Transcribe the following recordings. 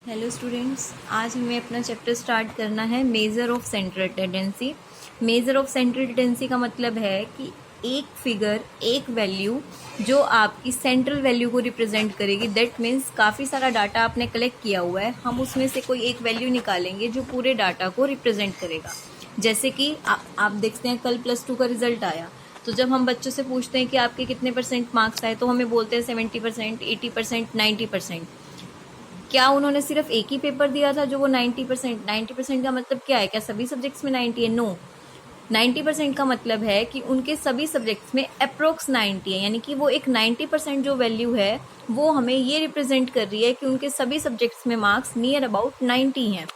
Hello students, आज हमें अपना चैप्टर स्टार्ट करना है measure of central tendency. Measure of central tendency का मतलब है कि एक फिगर, एक वैल्यू जो आपकी सेंट्रल वैल्यू को रिप्रेजेंट करेगी। दैट मीन्स काफ़ी सारा डाटा आपने कलेक्ट किया हुआ है, हम उसमें से कोई एक वैल्यू निकालेंगे जो पूरे डाटा को रिप्रेजेंट करेगा। जैसे कि आप देखते हैं कल +2 का रिजल्ट आया, तो जब हम बच्चों से पूछते हैं कि आपके कितने % मार्क्स आए, तो हमें बोलते हैं 70%, 80%, 90%। क्या उन्होंने सिर्फ एक ही पेपर दिया था जो वो 90% का मतलब क्या है? क्या सभी सब्जेक्ट्स में 90 है? नो। 90% का मतलब है कि उनके सभी सब्जेक्ट्स में अप्रोक्स 90 है, यानी कि वो एक 90% जो वैल्यू है वो हमें ये रिप्रेजेंट कर रही है कि उनके सभी सब्जेक्ट्स में मार्क्स नियर अबाउट 90 हैं।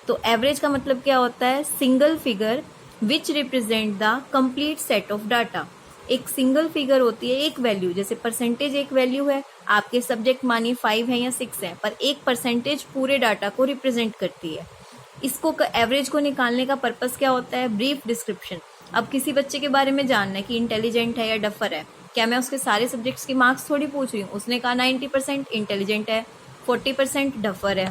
तो एवरेज का मतलब क्या होता है? Single figure which represent the complete set of data. एक सिंगल फिगर होती है, एक वैल्यू, जैसे परसेंटेज एक वैल्यू है, आपके सब्जेक्ट मानिए 5 है या 6 है, पर एक परसेंटेज पूरे डाटा को रिप्रेजेंट करती है। इसको एवरेज को निकालने का पर्पस क्या होता है? Brief description. अब किसी बच्चे के बारे में जानना है कि इंटेलिजेंट है या डफर है, क्या मैं उसके सारे सब्जेक्ट्स के मार्क्स थोड़ी पूछ रही हूँ? उसने कहा 90% इंटेलिजेंट है, 40% डफर है।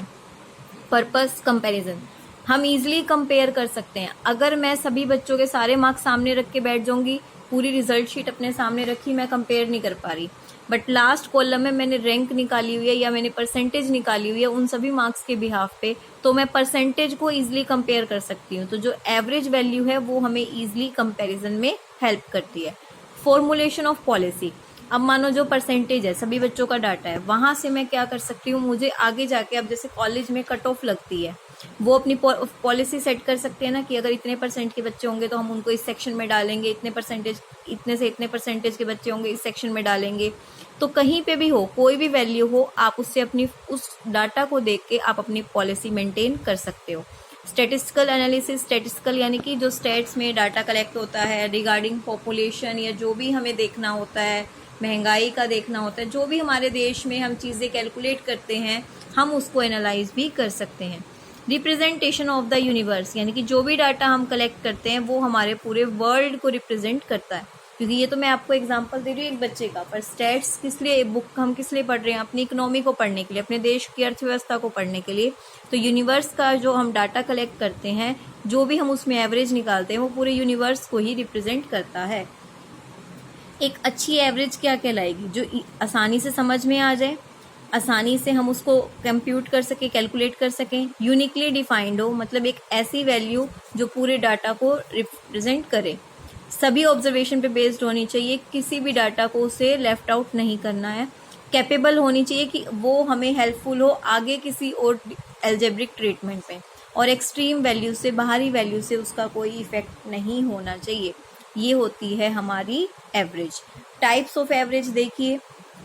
पर्पस कंपैरिजन, हम इजीली कंपेयर कर सकते हैं। अगर मैं सभी बच्चों के सारे मार्क्स सामने रख के बैठ जाऊंगी, पूरी रिजल्ट शीट अपने सामने रखी, मैं कंपेयर नहीं कर पा रही, बट लास्ट कॉलम में मैंने रैंक निकाली हुई है या मैंने परसेंटेज निकाली हुई है उन सभी मार्क्स के बिहाफ पे, तो मैं परसेंटेज को इजीली कंपेयर कर सकती हूँ। तो जो एवरेज वैल्यू है वो हमें इजीली कंपैरिजन में हेल्प करती है। फॉर्मुलेशन ऑफ पॉलिसी, अब मानो जो परसेंटेज है, सभी बच्चों का डाटा है, वहां से मैं क्या कर सकती हूँ? मुझे आगे जाके, अब जैसे कॉलेज में कट ऑफ लगती है, वो अपनी पॉलिसी सेट कर सकते हैं ना कि अगर इतने % के बच्चे होंगे तो हम उनको इस सेक्शन में डालेंगे, इतने से इतने % के बच्चे होंगे इस सेक्शन में डालेंगे। तो कहीं पे भी हो, कोई भी वैल्यू हो, आप उससे अपनी उस डाटा को देख के आप अपनी पॉलिसी मेंटेन कर सकते हो। स्टेटिस्टिकल एनालिसिस, स्टेटिस्टिकल यानी कि जो स्टेट्स में डाटा कलेक्ट होता है रिगार्डिंग पॉपुलेशन, या जो भी हमें देखना होता है, महंगाई का देखना होता है, जो भी हमारे देश में हम चीज़ें कैलकुलेट करते हैं, हम उसको एनालाइज भी कर सकते हैं। रिप्रेजेंटेशन ऑफ द यूनिवर्स, यानी कि जो भी डाटा हम कलेक्ट करते हैं वो हमारे पूरे वर्ल्ड को रिप्रेजेंट करता है। क्योंकि ये तो मैं आपको एग्जांपल दे रही हूँ एक बच्चे का, पर स्टैट्स किस लिए, बुक हम किस लिए पढ़ रहे हैं? अपनी इकोनॉमी को पढ़ने के लिए, अपने देश की अर्थव्यवस्था को पढ़ने के लिए। तो यूनिवर्स का जो हम डाटा कलेक्ट करते हैं, जो भी हम उसमें एवरेज निकालते हैं, वो पूरे यूनिवर्स को ही रिप्रेजेंट करता है। एक अच्छी एवरेज क्या कहलाएगी? जो आसानी से समझ में आ जाए, आसानी से हम उसको कंप्यूट कर सके, कैलकुलेट कर सकें, यूनिकली डिफाइंड हो, मतलब एक ऐसी वैल्यू जो पूरे डाटा को रिप्रेजेंट करे, सभी ऑब्जर्वेशन पे बेस्ड होनी चाहिए, किसी भी डाटा को उसे लेफ्ट आउट नहीं करना है, कैपेबल होनी चाहिए कि वो हमें हेल्पफुल हो आगे किसी और एल्जेब्रिक ट्रीटमेंट में, और एक्सट्रीम वैल्यू से, बाहरी वैल्यू से उसका कोई इफेक्ट नहीं होना चाहिए। ये होती है हमारी एवरेज। टाइप्स ऑफ एवरेज देखिए,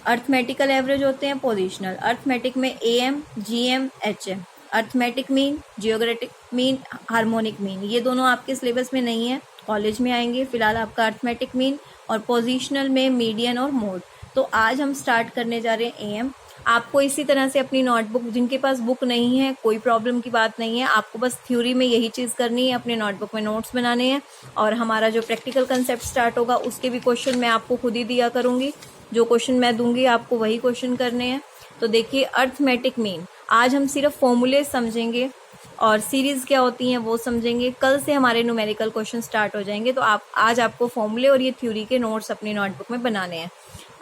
अर्थमेटिकल एवरेज होते हैं, पोजिशनल। अर्थमेटिक में AM, GM, HM। Arithmetic mean, geographic mean, harmonic mean, ये दोनों आपके सिलेबस में नहीं है, कॉलेज में आएंगे। फिलहाल आपका अर्थमेटिक मीन, और पोजिशनल में मीडियन और मोड। तो आज हम स्टार्ट करने जा रहे हैं AM। आपको इसी तरह से अपनी नोटबुक, जिनके पास बुक नहीं है कोई प्रॉब्लम की बात नहीं है, आपको बस थ्योरी में यही चीज़ करनी है, अपने नोटबुक में नोट्स बनाने हैं, और हमारा जो प्रैक्टिकल कंसेप्ट स्टार्ट होगा उसके भी क्वेश्चन मैं आपको खुद ही दिया करूंगी। जो क्वेश्चन मैं दूंगी आपको वही क्वेश्चन करने हैं। तो देखिए, अर्थमेटिक मीन, आज हम सिर्फ फॉर्मूले समझेंगे और सीरीज क्या होती हैं वो समझेंगे। कल से हमारे न्यूमेरिकल क्वेश्चन स्टार्ट हो जाएंगे, तो आज आपको फॉर्मूले और ये थ्योरी के नोट्स अपनी नोटबुक में बनाने हैं।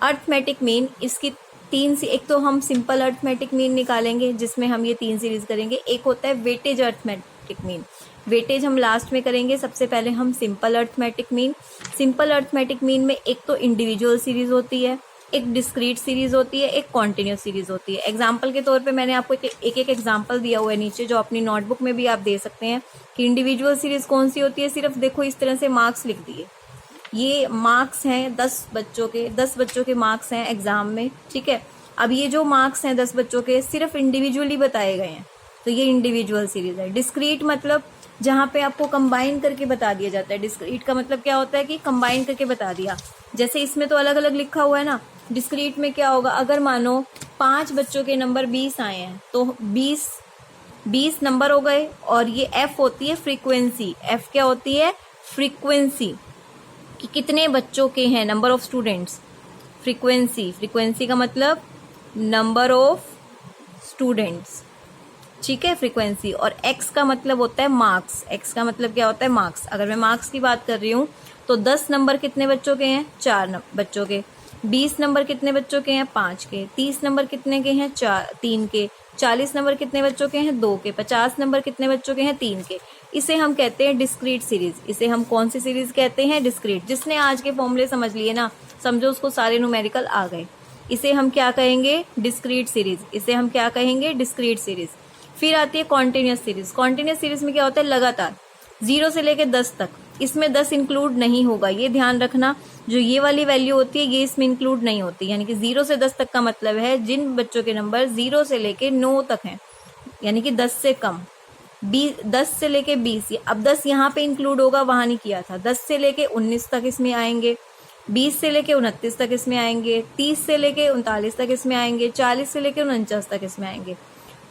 अर्थमेटिक मीन, इसकी एक तो हम सिंपल अर्थमेटिक मीन निकालेंगे जिसमें हम ये 3 सीरीज करेंगे। एक होता है वेटेज अर्थमेटिक मीन, वेटेज हम लास्ट में करेंगे। सबसे पहले हम simple arithmetic mean. Simple arithmetic mean में एक तो इंडिविजुअल सीरीज होती है, एक डिस्क्रीट सीरीज होती है, एक कॉन्टिन्यूस सीरीज होती है। एग्जाम्पल के तौर पे मैंने आपको एक एग्जाम्पल दिया हुआ है नीचे, जो अपनी नोटबुक में भी आप दे सकते हैं कि इंडिविजुअल सीरीज कौन सी होती है। सिर्फ देखो इस तरह से मार्क्स लिख दिए, ये मार्क्स हैं 10 बच्चों के मार्क्स हैं एग्जाम में, ठीक है। अब ये जो मार्क्स हैं 10 बच्चों के सिर्फ इंडिविजुअली बताए गए हैं, तो ये इंडिविजुअल सीरीज है। डिस्क्रीट मतलब जहाँ पे आपको कंबाइन करके बता दिया जाता है। डिस्क्रीट का मतलब क्या होता है कि कंबाइन करके बता दिया। जैसे इसमें तो अलग अलग लिखा हुआ है ना, डिस्क्रीट में क्या होगा? अगर मानो 5 बच्चों के नंबर 20 आए हैं तो 20 नंबर हो गए, और ये F होती है फ्रीक्वेंसी। F क्या होती है? फ्रीक्वेंसी, कि कितने बच्चों के हैं, नंबर ऑफ स्टूडेंट्स। फ्रीक्वेंसी का मतलब नंबर ऑफ स्टूडेंट्स। ठीक है, फ्रीक्वेंसी। और x का मतलब होता है मार्क्स, x का मतलब क्या होता है मार्क्स। अगर मैं मार्क्स की बात कर रही हूँ तो 10 नंबर कितने बच्चों के हैं, 4 बच्चों के। 20 नंबर कितने बच्चों के हैं, 5 के। 30 नंबर कितने के हैं, 3 के। 40 नंबर कितने बच्चों के हैं, 2 के। 50 नंबर कितने बच्चों के हैं, 3 के। इसे हम कहते हैं डिस्क्रीट सीरीज। इसे हम कौन सी सीरीज कहते हैं, डिस्क्रीट। जिसने आज के फॉर्मूले समझ लिए ना, समझो उसको सारे न्यूमेरिकल आ गए। इसे हम क्या कहेंगे, डिस्क्रीट सीरीज। इसे हम क्या कहेंगे, डिस्क्रीट सीरीज। फिर आती है कॉन्टिन्यूस सीरीज। कॉन्टिन्यूस सीरीज में क्या होता है, लगातार 0 से लेकर 10 तक। इसमें 10 इंक्लूड नहीं होगा, ये ध्यान रखना। जो ये वाली वैल्यू होती है ये इसमें इंक्लूड नहीं होती। यानी कि 0 से 10 तक का मतलब है जिन बच्चों के नंबर 0 से लेके 9 तक हैं, यानी कि 10 से कम। 10 से लेके 20, अब 10 यहाँ पे इंक्लूड होगा, वहां नहीं किया था। 10 से लेके 19 तक इसमें आएंगे, 20 से लेके 29 तक इसमें आएंगे, 30 से लेके 39 तक इसमें आएंगे, 40 से लेके 49 तक इसमें आएंगे।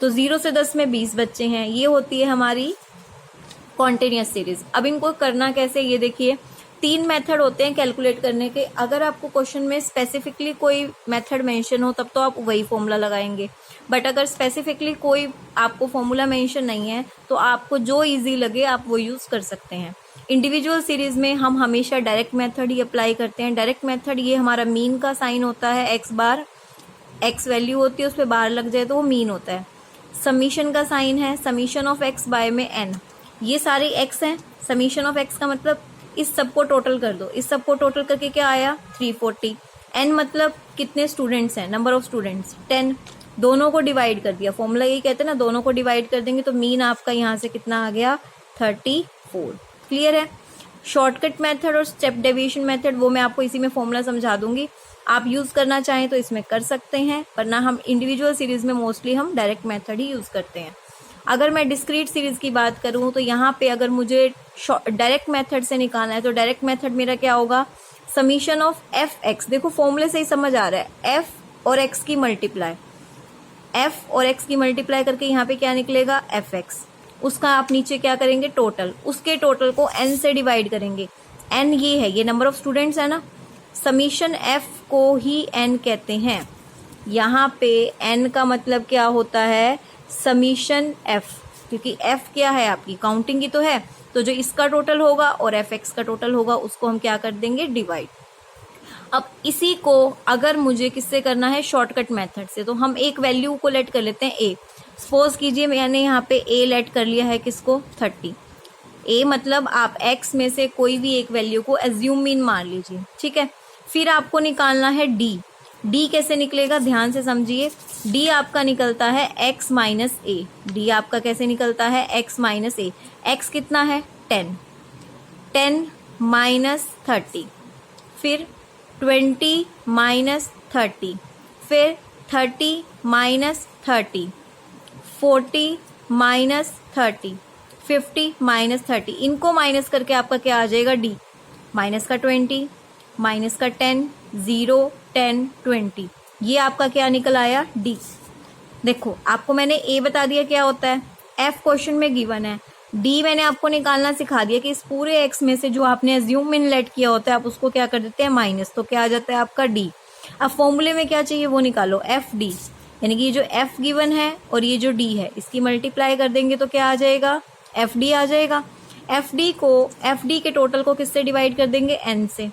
तो 0 से 10 में 20 बच्चे हैं। ये होती है हमारी कॉन्टिन्यूस सीरीज। अब इनको करना कैसे, ये देखिए। 3 मेथड होते हैं कैलकुलेट करने के। अगर आपको क्वेश्चन में स्पेसिफिकली कोई मेथड मेंशन हो तब तो आप वही फॉर्मूला लगाएंगे, बट अगर स्पेसिफिकली कोई आपको फॉर्मूला मेंशन नहीं है तो आपको जो इजी लगे आप वो यूज कर सकते हैं। इंडिविजुअल सीरीज में हम हमेशा डायरेक्ट मेथड ही अप्लाई करते हैं। डायरेक्ट मेथड ये हमारा मीन का साइन होता है, एक्स बार, एक्स वैल्यू होती है उस पर बार लग जाए तो वो मीन होता है। समीशन का साइन है, समीशन ऑफ एक्स बाय में एन। ये सारे एक्स हैं। समीशन ऑफ एक्स का मतलब इस सबको टोटल कर दो। इस सबको टोटल करके क्या आया, 340। एन मतलब कितने स्टूडेंट्स हैं, नंबर ऑफ स्टूडेंट्स 10। दोनों को डिवाइड कर दिया, फॉर्मूला यही कहते हैं ना, दोनों को डिवाइड कर देंगे तो मीन आपका यहाँ से कितना आ गया, 34। क्लियर है। शॉर्टकट मेथड और स्टेप डेविएशन मेथड वो मैं आपको इसी में फॉर्मूला समझा दूंगी। आप यूज करना चाहें तो इसमें कर सकते हैं, वरना हम इंडिविजुअल सीरीज में मोस्टली हम डायरेक्ट मेथड ही यूज करते हैं। अगर मैं डिस्क्रीट सीरीज की बात करूं तो यहाँ पे अगर मुझे डायरेक्ट मेथड से निकालना है तो डायरेक्ट मेथड मेरा क्या होगा, समीशन ऑफ एफ एक्स। देखो फॉर्मूले से ही समझ आ रहा है, एफ और एक्स की मल्टीप्लाई, एफ और एक्स की मल्टीप्लाई करके यहाँ पे क्या निकलेगा, एफ एक्स। उसका आप नीचे क्या करेंगे, टोटल। उसके टोटल को एन से डिवाइड करेंगे। एन ये है, ये नंबर ऑफ स्टूडेंट्स है ना, समीशन एफ को ही एन कहते हैं। यहाँ पे एन का मतलब क्या होता है, समीशन एफ, क्योंकि एफ क्या है आपकी काउंटिंग की तो है, तो जो इसका टोटल होगा और एफ एक्स का टोटल होगा उसको हम क्या कर देंगे, डिवाइड। अब इसी को अगर मुझे किससे करना है, शॉर्टकट मेथड से, तो हम एक वैल्यू को लेट कर लेते हैं ए। सपोज कीजिए मैंने यहाँ पे ए लेट कर लिया है किसको, 30। ए मतलब आप एक्स में से कोई भी एक वैल्यू को एज्यूम मीन मान लीजिए, ठीक है। फिर आपको निकालना है डी। डी कैसे निकलेगा, ध्यान से समझिए। डी आपका निकलता है x माइनस ए। डी आपका कैसे निकलता है, x माइनस ए। एक्स कितना है, 10। 10 माइनस 30, फिर 20 माइनस 30, फिर 30 माइनस 30, 40 माइनस 30, 50 माइनस 30। इनको माइनस करके आपका क्या आ जाएगा, डी। माइनस का 20, माइनस का 10, 0, 10, 20, ये आपका क्या निकल आया, डी। देखो आपको मैंने ए बता दिया क्या होता है, एफ क्वेश्चन में गिवन है। डी मैंने आपको निकालना सिखा दिया कि इस पूरे एक्स में से जो आपने एज्यूम मीन लेट किया होता है आप उसको क्या कर देते हैं, माइनस, तो क्या आ जाता है आपका डी। अब फॉर्मूले में क्या चाहिए वो निकालो, एफ डी, यानी कि ये जो एफ गिवन है और ये जो डी है इसकी मल्टीप्लाई कर देंगे तो क्या आ जाएगा, एफ डी आ जाएगा। एफ डी के टोटल को किससे डिवाइड कर देंगे, एन से,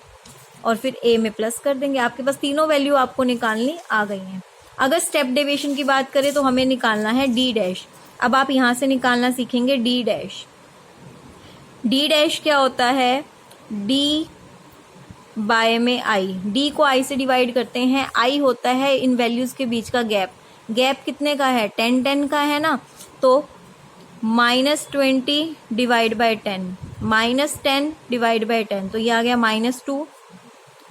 और फिर ए में प्लस कर देंगे। आपके पास तीनों वैल्यू आपको निकालनी आ गई हैं। अगर स्टेप डेविएशन की बात करें तो हमें निकालना है डी डैश। अब आप यहां से निकालना सीखेंगे डी डैश। डी डैश क्या होता है, डी बाय में आई। डी को आई से डिवाइड करते हैं। आई होता है इन वैल्यूज के बीच का गैप। गैप कितने का है, 10 10 का है ना, तो -20 डिवाइड बाय 10, -10 डिवाइड बाय 10, तो ये आ गया -2,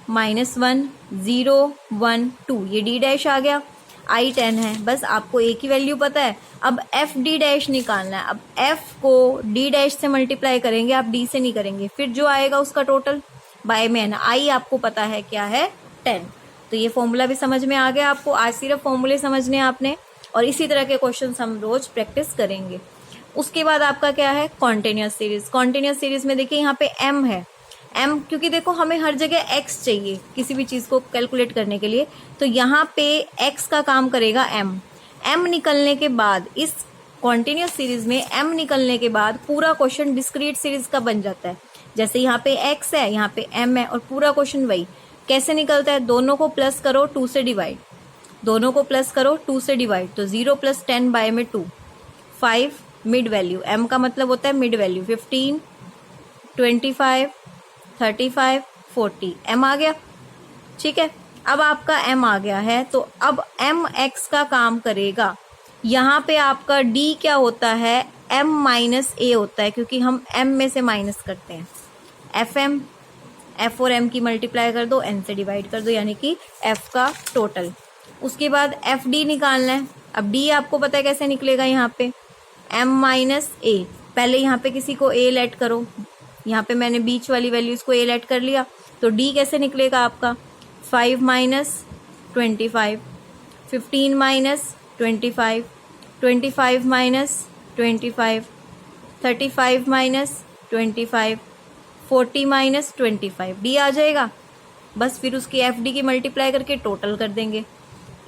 -1, 0, 1, 2, ये डी डैश आ गया। आई 10 है, बस आपको एक ही वैल्यू पता है। अब एफ डी डैश निकालना है। अब एफ को डी डैश से मल्टीप्लाई करेंगे, आप डी से नहीं करेंगे, फिर जो आएगा उसका टोटल बाय में एन। आई आपको पता है क्या है, 10। तो ये फॉर्मूला भी समझ में आ गया आपको। आज सिर्फ फॉर्मूले समझने आपने, और इसी तरह के क्वेश्चन हम रोज प्रैक्टिस करेंगे। उसके बाद आपका क्या है, कॉन्टिन्यूस सीरीज। कॉन्टिन्यूस सीरीज में देखिए यहाँ पे एम है। एम क्योंकि देखो हमें हर जगह एक्स चाहिए किसी भी चीज को कैलकुलेट करने के लिए, तो यहाँ पे एक्स का काम करेगा एम। एम निकलने के बाद इस कॉन्टिन्यूस सीरीज में m निकलने के बाद पूरा क्वेश्चन डिस्क्रीट सीरीज का बन जाता है। जैसे यहाँ पे x है, यहाँ पे m है और पूरा क्वेश्चन वही कैसे निकलता है, दोनों को प्लस करो 2 से डिवाइड, दोनों को प्लस करो 2 से डिवाइड, तो 0 + 10 बाय में 2, 5 मिड वैल्यू, m का मतलब होता है मिड वैल्यू, 15, 25, 35, 40, m आ गया। ठीक है, अब आपका m आ गया है तो अब m x का काम करेगा। यहाँ पे आपका d क्या होता है, m - a होता है, क्योंकि हम m में से माइनस करते हैं। f और m की मल्टीप्लाई कर दो, n से डिवाइड कर दो, यानी कि f का टोटल। उसके बाद fd निकालना है। अब d आपको पता है कैसे निकलेगा, यहाँ पे m - a, पहले यहाँ पे किसी को a लेट करो, यहाँ पे मैंने बीच वाली वैल्यूज को a लेट कर लिया, तो d कैसे निकलेगा आपका 5 - 25, 15 - 25, 25 - 25, 35 - 25, 40 - 25, डी आ जाएगा। बस फिर उसकी FD की मल्टीप्लाई करके टोटल कर देंगे।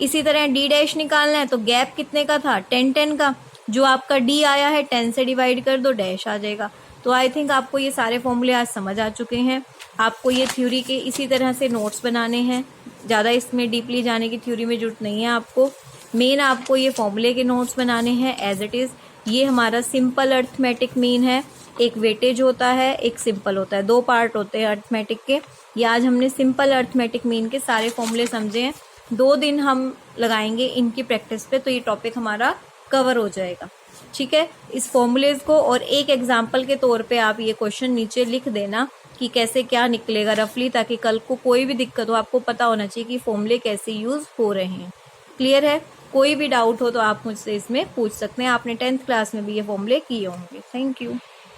इसी तरह D' निकालना है तो गैप कितने का था, 10 का, जो आपका D आया है 10 से डिवाइड कर दो, डैश आ जाएगा। तो आई थिंक आपको ये सारे फॉर्मूले आज समझ आ चुके हैं। आपको ये थ्योरी के इसी तरह से नोट्स बनाने हैं, ज़्यादा इसमें डीपली जाने की थ्योरी में जरूरत नहीं है आपको। मेन आपको ये फॉर्मूले के नोट्स बनाने हैं एज इट इज़। ये हमारा सिंपल अर्थमेटिक मीन है, एक वेटेज होता है, एक सिंपल होता है, 2 पार्ट होते हैं अर्थमेटिक के। ये आज हमने सिंपल अर्थमेटिक मीन के सारे फॉर्मूले समझे हैं। 2 दिन हम लगाएंगे इनकी प्रैक्टिस पे, तो ये टॉपिक हमारा कवर हो जाएगा। ठीक है, इस फॉर्मूलेज को और एक एग्जाम्पल के तौर पे आप ये क्वेश्चन नीचे लिख देना कि कैसे क्या निकलेगा रफली, ताकि कल को कोई भी दिक्कत हो आपको पता होना चाहिए कि फॉर्मूले कैसे यूज हो रहे हैं। क्लियर है? कोई भी डाउट हो तो आप मुझसे इसमें पूछ सकते हैं। आपने 10th क्लास में भी ये फॉर्मूले किए होंगे। Thank you.